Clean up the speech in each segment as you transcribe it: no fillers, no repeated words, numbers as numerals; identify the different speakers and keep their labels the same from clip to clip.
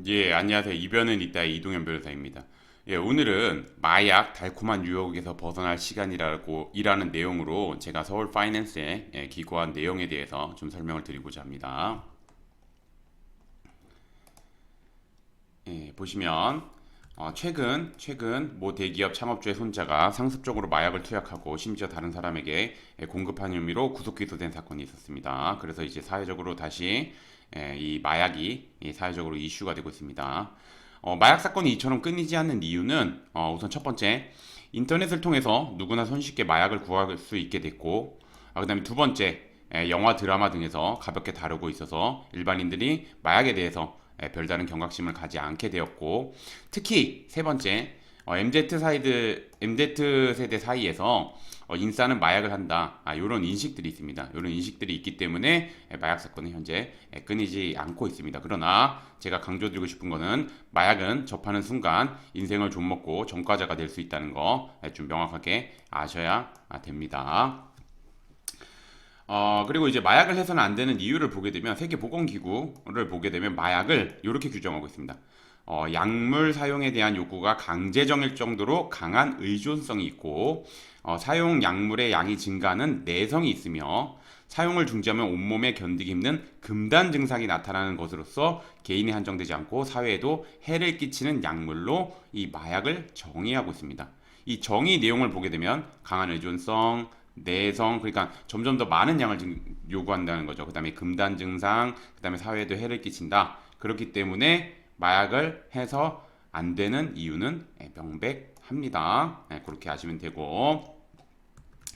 Speaker 1: 예, 안녕하세요. 이변은 있다의 이동현 변호사입니다. 예, 오늘은 마약 달콤한 유혹에서 벗어날 시간이라고 일하는 내용으로 제가 서울 파이낸스에 기고한 내용에 대해서 좀 설명을 드리고자 합니다. 예, 보시면 최근 모 대기업 창업주의 손자가 상습적으로 마약을 투약하고 심지어 다른 사람에게 공급한 혐의로 구속 기소된 사건이 있었습니다. 그래서 이제 사회적으로 다시 이 마약이 사회적으로 이슈가 되고 있습니다. 마약 사건이 이처럼 끊이지 않는 이유는 우선 첫 번째, 인터넷을 통해서 누구나 손쉽게 마약을 구할 수 있게 됐고, 그다음에 두 번째, 영화, 드라마 등에서 가볍게 다루고 있어서 일반인들이 마약에 대해서 별다른 경각심을 가지 않게 되었고, 특히 세 번째, MZ 세대 사이에서 인싸는 마약을 한다. 이런 인식들이 있습니다. 이런 인식들이 있기 때문에 마약 사건은 현재 끊이지 않고 있습니다. 그러나 제가 강조드리고 싶은 거는 마약은 접하는 순간 인생을 좀먹고 전과자가 될 수 있다는 거 좀 명확하게 아셔야 됩니다. 그리고 이제 마약을 해서는 안 되는 이유를 보게 되면 세계보건기구를 보게 되면 마약을 이렇게 규정하고 있습니다. 약물 사용에 대한 욕구가 강제정일 정도로 강한 의존성이 있고 사용 약물의 양이 증가하는 내성이 있으며 사용을 중지하면 온몸에 견디기 힘든 금단 증상이 나타나는 것으로서 개인이 한정되지 않고 사회에도 해를 끼치는 약물로 이 마약을 정의하고 있습니다. 이 정의 내용을 보게 되면 강한 의존성, 내성, 그러니까 점점 더 많은 양을 요구한다는 거죠. 그 다음에 금단 증상, 그 다음에 사회에도 해를 끼친다. 그렇기 때문에 마약을 해서 안 되는 이유는 명백합니다. 그렇게 아시면 되고,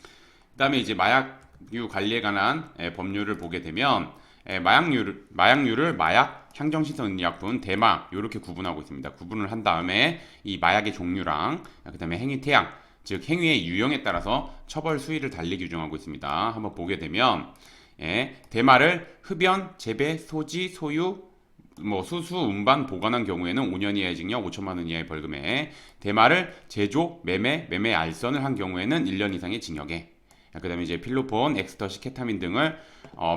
Speaker 1: 그 다음에 이제 마약류 관리에 관한 법률을 보게 되면 마약류를 마약, 향정신성의약품, 대마 이렇게 구분하고 있습니다. 구분을 한 다음에 이 마약의 종류랑 그다음에 행위 태양, 즉 행위의 유형에 따라서 처벌 수위를 달리 규정하고 있습니다. 한번 보게 되면 대마를 흡연, 재배, 소지, 소유, 수수, 운반, 보관한 경우에는 5년 이하의 징역, 5천만 원 이하의 벌금에 대마를 제조, 매매, 알선을 한 경우에는 1년 이상의 징역에 그다음에 이제 필로폰, 엑스터시, 케타민 등을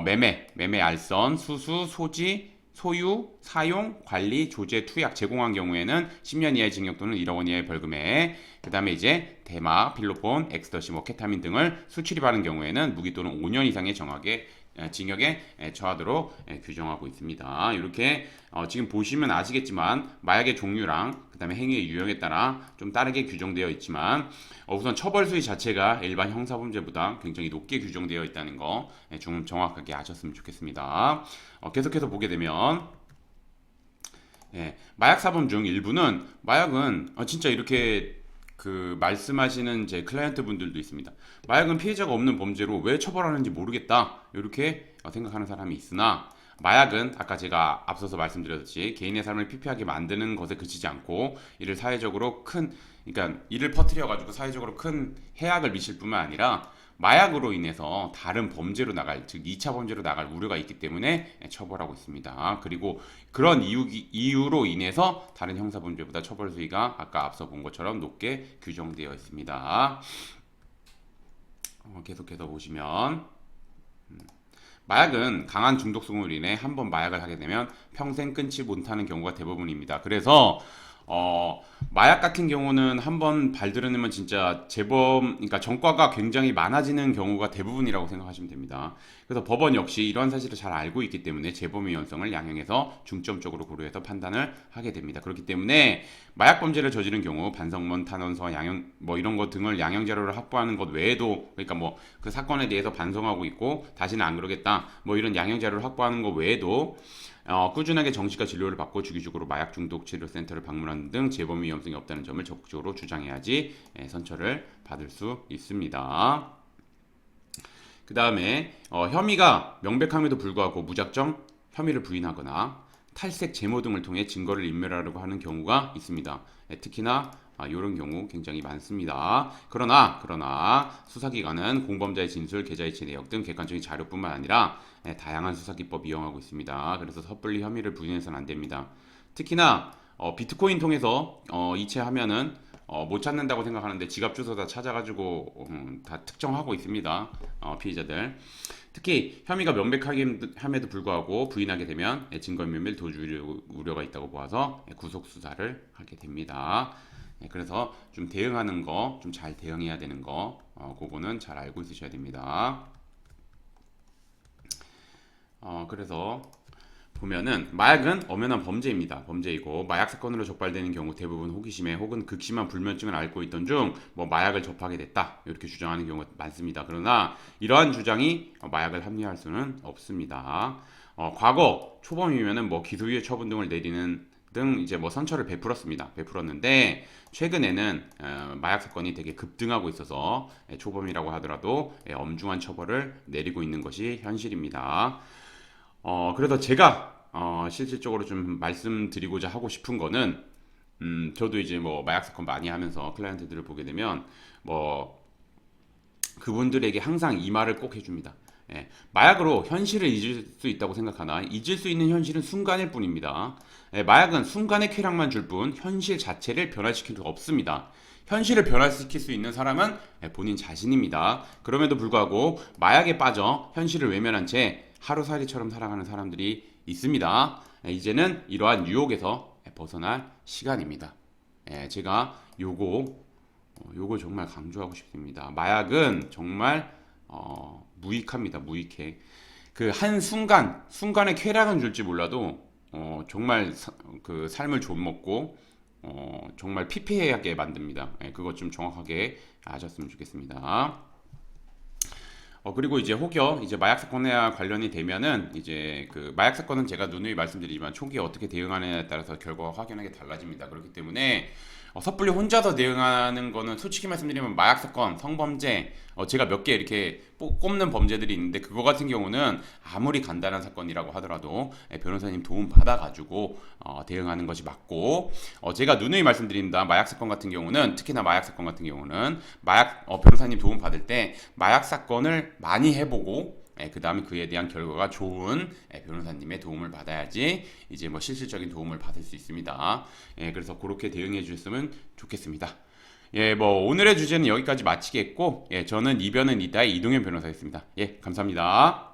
Speaker 1: 매매, 알선, 수수, 소지, 소유, 사용, 관리, 조제, 투약, 제공한 경우에는 10년 이하의 징역 또는 1억 원 이하의 벌금에 그다음에 이제 대마, 필로폰, 엑스터시, 케타민 등을 수출입하는 경우에는 무기 또는 5년 이상의 징역에 처하도록 규정하고 있습니다. 이렇게 지금 보시면 아시겠지만 마약의 종류랑 그다음에 행위의 유형에 따라 좀 다르게 규정되어 있지만 우선 처벌 수위 자체가 일반 형사범죄보다 굉장히 높게 규정되어 있다는 거 좀 정확하게 아셨으면 좋겠습니다. 계속해서 보게 되면 마약 사범 중 일부는 마약은 진짜 이렇게 그 말씀하시는 제 클라이언트 분들도 있습니다. 마약은 피해자가 없는 범죄로 왜 처벌하는지 모르겠다. 이렇게 생각하는 사람이 있으나 마약은 아까 제가 앞서서 말씀드렸듯이 개인의 삶을 피폐하게 만드는 것에 그치지 않고 이를 사회적으로 그러니까 이를 퍼뜨려 가지고 사회적으로 큰 해악을 미칠 뿐만 아니라 마약으로 인해서 다른 범죄로 나갈, 즉 2차 범죄로 나갈 우려가 있기 때문에 처벌하고 있습니다. 그리고 그런 이유로 인해서 다른 형사범죄보다 처벌 수위가 아까 앞서 본 것처럼 높게 규정되어 있습니다. 계속해서 보시면 마약은 강한 중독성으로 인해 한 번 마약을 하게 되면 평생 끊지 못하는 경우가 대부분입니다. 그래서 마약 같은 경우는 한 번 발들여내면 진짜 재범, 그러니까 전과가 굉장히 많아지는 경우가 대부분이라고 생각하시면 됩니다. 그래서 법원 역시 이러한 사실을 잘 알고 있기 때문에 재범 위험성을 양형해서 중점적으로 고려해서 판단을 하게 됩니다. 그렇기 때문에 마약 범죄를 저지른 경우 반성문, 탄원서, 양형 뭐 이런 것 등을 양형 자료를 확보하는 것 외에도 그러니까 뭐 그 사건에 대해서 반성하고 있고 다시는 안 그러겠다 뭐 이런 양형 자료를 확보하는 것 외에도 꾸준하게 정신과 진료를 받고 주기적으로 마약 중독 치료센터를 방문하는 등 재범 위험성이 없다는 점을 적극적으로 주장해야지 선처를 받을 수 있습니다. 그 다음에 혐의가 명백함에도 불구하고 무작정 혐의를 부인하거나 탈색, 제모 등을 통해 증거를 인멸하려고 하는 경우가 있습니다. 특히나 이런 경우 굉장히 많습니다. 그러나 수사기관은 공범자의 진술, 계좌이체 내역 등 객관적인 자료뿐만 아니라 다양한 수사 기법 이용하고 있습니다. 그래서 섣불리 혐의를 부인해서는 안 됩니다. 특히나 비트코인 통해서 이체하면은 못 찾는다고 생각하는데 지갑 주소 다 찾아가지고 다 특정하고 있습니다. 피의자들. 특히 혐의가 명백함에도 불구하고 부인하게 되면 증거인멸 도주 우려가 있다고 보아서 구속 수사를 하게 됩니다. 그래서 좀 대응하는 거, 좀 잘 대응해야 되는 거, 그거는 잘 알고 있으셔야 됩니다. 그래서 보면은 마약은 엄연한 범죄입니다. 범죄이고 마약 사건으로 적발되는 경우 대부분 호기심에 혹은 극심한 불면증을 앓고 있던 중 뭐 마약을 접하게 됐다 이렇게 주장하는 경우가 많습니다. 그러나 이러한 주장이 마약을 합리화할 수는 없습니다. 과거 초범이면은 뭐 기소유예 처분 등을 내리는 등 이제 뭐 선처를 베풀었는데 최근에는 마약 사건이 되게 급등하고 있어서 초범이라고 하더라도 엄중한 처벌을 내리고 있는 것이 현실입니다. 그래서 제가 실질적으로 좀 말씀드리고자 하고 싶은 거는 저도 이제 뭐 마약 사건 많이 하면서 클라이언트들을 보게 되면 뭐 그분들에게 항상 이 말을 꼭 해줍니다. 마약으로 현실을 잊을 수 있다고 생각하나 잊을 수 있는 현실은 순간일 뿐입니다. 마약은 순간의 쾌락만 줄 뿐 현실 자체를 변화시킬 수 없습니다. 현실을 변화시킬 수 있는 사람은 본인 자신입니다. 그럼에도 불구하고 마약에 빠져 현실을 외면한 채 하루살이처럼 살아가는 사람들이 있습니다. 이제는 이러한 유혹에서 벗어날 시간입니다. 제가 요거 정말 강조하고 싶습니다. 마약은 정말 무익합니다. 무익해. 그 한 순간의 쾌락은 줄지 몰라도 정말 그 삶을 좀먹고 정말 피폐하게 만듭니다. 그것 좀 정확하게 아셨으면 좋겠습니다. 그리고 이제 혹여 이제 마약 사건에 관련이 되면은 이제 그 마약 사건은 제가 누누이 말씀드리지만 초기에 어떻게 대응하느냐에 따라서 결과가 확연하게 달라집니다. 그렇기 때문에 섣불리 혼자서 대응하는 거는 솔직히 말씀드리면 마약 사건, 성범죄 제가 몇 개 이렇게 꼽는 범죄들이 있는데 그거 같은 경우는 아무리 간단한 사건이라고 하더라도 변호사님 도움 받아가지고 대응하는 것이 맞고 제가 누누이 말씀드립니다. 마약 사건 같은 경우는 특히나 마약 사건 같은 경우는 변호사님 도움 받을 때 마약 사건을 많이 해보고 그 다음에 그에 대한 결과가 좋은 변호사님의 도움을 받아야지 이제 뭐 실질적인 도움을 받을 수 있습니다. 그래서 그렇게 대응해 주셨으면 좋겠습니다. 뭐 오늘의 주제는 여기까지 마치겠고, 저는 이변은 이다의 이동현 변호사였습니다. 감사합니다.